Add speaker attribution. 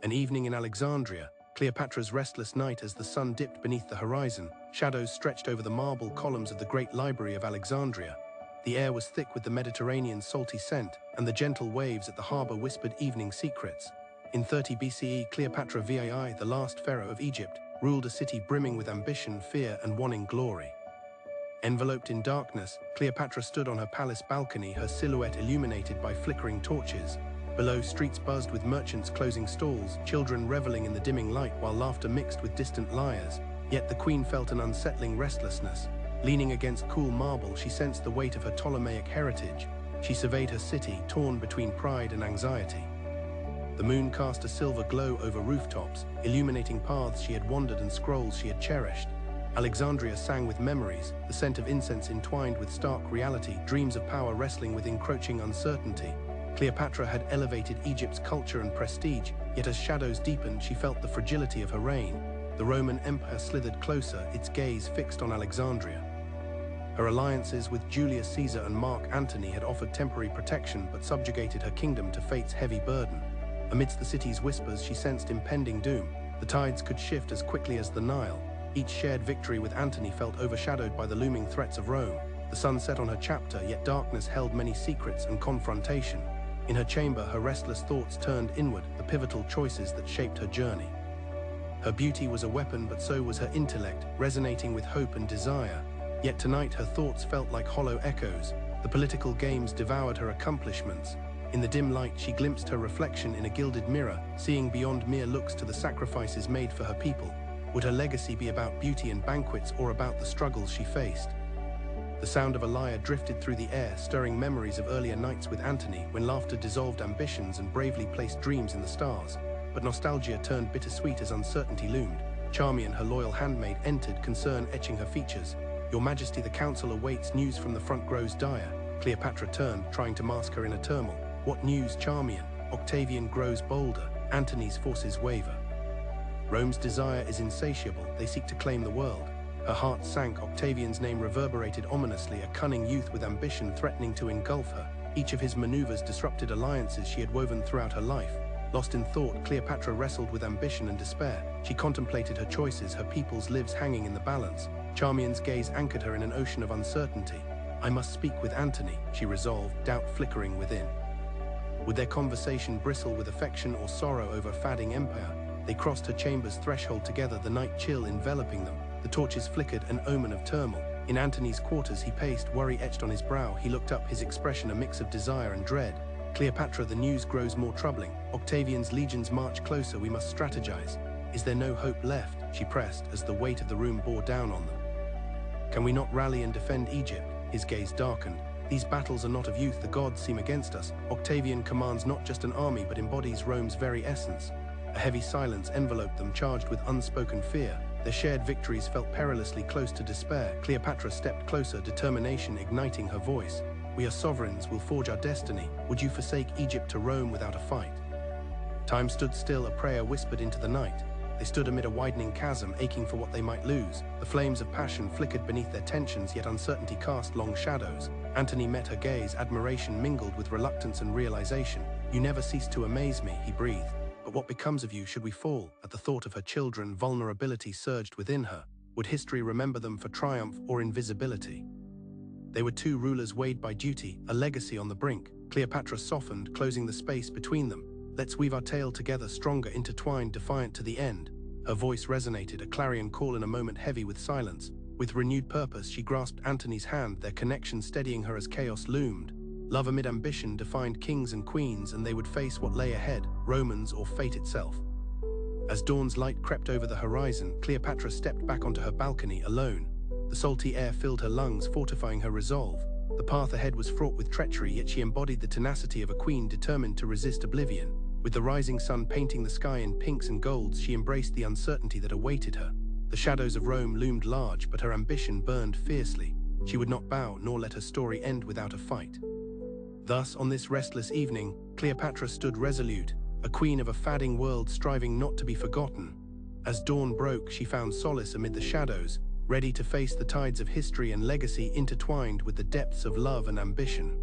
Speaker 1: An evening in Alexandria, Cleopatra's restless night as the sun dipped beneath the horizon, shadows stretched over the marble columns of the great library of Alexandria. The air was thick with the Mediterranean's salty scent, and the gentle waves at the harbor whispered evening secrets. In 30 BCE, Cleopatra VAI, the last pharaoh of Egypt, ruled a city brimming with ambition, fear, and wanting glory. Enveloped in darkness, Cleopatra stood on her palace balcony, her silhouette illuminated by flickering torches. Below, streets buzzed with merchants closing stalls, children reveling in the dimming light while laughter mixed with distant lyres. Yet the queen felt an unsettling restlessness. Leaning against cool marble, she sensed the weight of her Ptolemaic heritage. She surveyed her city, torn between pride and anxiety. The moon cast a silver glow over rooftops, illuminating paths she had wandered and scrolls she had cherished. Alexandria sang with memories, the scent of incense entwined with stark reality, dreams of power wrestling with encroaching uncertainty. Cleopatra had elevated Egypt's culture and prestige, yet as shadows deepened, she felt the fragility of her reign. The Roman Empire slithered closer, its gaze fixed on Alexandria. Her alliances with Julius Caesar and Mark Antony had offered temporary protection but subjugated her kingdom to fate's heavy burden. Amidst the city's whispers, she sensed impending doom. The tides could shift as quickly as the Nile. Each shared victory with Antony felt overshadowed by the looming threats of Rome. The sun set on her chapter, yet darkness held many secrets and confrontation. In her chamber, her restless thoughts turned inward, the pivotal choices that shaped her journey. Her beauty was a weapon, but so was her intellect, resonating with hope and desire. Yet tonight her thoughts felt like hollow echoes. The political games devoured her accomplishments. In the dim light, she glimpsed her reflection in a gilded mirror, seeing beyond mere looks to the sacrifices made for her people. Would her legacy be about beauty and banquets, or about the struggles she faced? The sound of a lyre drifted through the air, stirring memories of earlier nights with Antony, when laughter dissolved ambitions and bravely placed dreams in the stars. But nostalgia turned bittersweet as uncertainty loomed. Charmian, her loyal handmaid, entered, concern etching her features. "Your Majesty, the council awaits. News from the front grows dire." Cleopatra turned, trying to mask her inner turmoil. "What news, Charmian?" Octavian grows bolder. Antony's forces waver. Rome's desire is insatiable. They seek to claim the world. Her heart sank. Octavian's name reverberated ominously, a cunning youth with ambition threatening to engulf her. Each of his maneuvers disrupted alliances she had woven throughout her life. Lost in thought, Cleopatra wrestled with ambition and despair. She contemplated her choices, her people's lives hanging in the balance. Charmian's gaze anchored her in an ocean of uncertainty. "I must speak with Antony," she resolved, doubt flickering within. Would their conversation bristle with affection or sorrow over fading empire? They crossed her chamber's threshold together, the night chill enveloping them. The torches flickered, an omen of turmoil. In Antony's quarters he paced, worry etched on his brow. He looked up, his expression a mix of desire and dread. "Cleopatra, the news grows more troubling. Octavian's legions march closer. We must strategize." "Is there no hope left?" she pressed, as the weight of the room bore down on them. "Can we not rally and defend Egypt?" His gaze darkened. "These battles are not of youth. The gods seem against us. Octavian commands not just an army, but embodies Rome's very essence." A heavy silence enveloped them, charged with unspoken fear. Their shared victories felt perilously close to despair. Cleopatra stepped closer, determination igniting her voice. "We are sovereigns, we'll forge our destiny. Would you forsake Egypt to Rome without a fight?" Time stood still, a prayer whispered into the night. They stood amid a widening chasm, aching for what they might lose. The flames of passion flickered beneath their tensions, yet uncertainty cast long shadows. Antony met her gaze, admiration mingled with reluctance and realization. "You never cease to amaze me," he breathed. "But what becomes of you should we fall?" At the thought of her children, vulnerability surged within her. Would history remember them for triumph or invisibility? They were two rulers weighed by duty, a legacy on the brink. Cleopatra softened, closing the space between them. "Let's weave our tale together, stronger, intertwined, defiant to the end." Her voice resonated, a clarion call in a moment heavy with silence. With renewed purpose, she grasped Antony's hand, their connection steadying her as chaos loomed. Love amid ambition defined kings and queens, and they would face what lay ahead, Romans or fate itself. As dawn's light crept over the horizon, Cleopatra stepped back onto her balcony, alone. The salty air filled her lungs, fortifying her resolve. The path ahead was fraught with treachery, yet she embodied the tenacity of a queen determined to resist oblivion. With the rising sun painting the sky in pinks and golds, she embraced the uncertainty that awaited her. The shadows of Rome loomed large, but her ambition burned fiercely. She would not bow, nor let her story end without a fight. Thus, on this restless evening, Cleopatra stood resolute, a queen of a fading world striving not to be forgotten. As dawn broke, she found solace amid the shadows, ready to face the tides of history and legacy intertwined with the depths of love and ambition.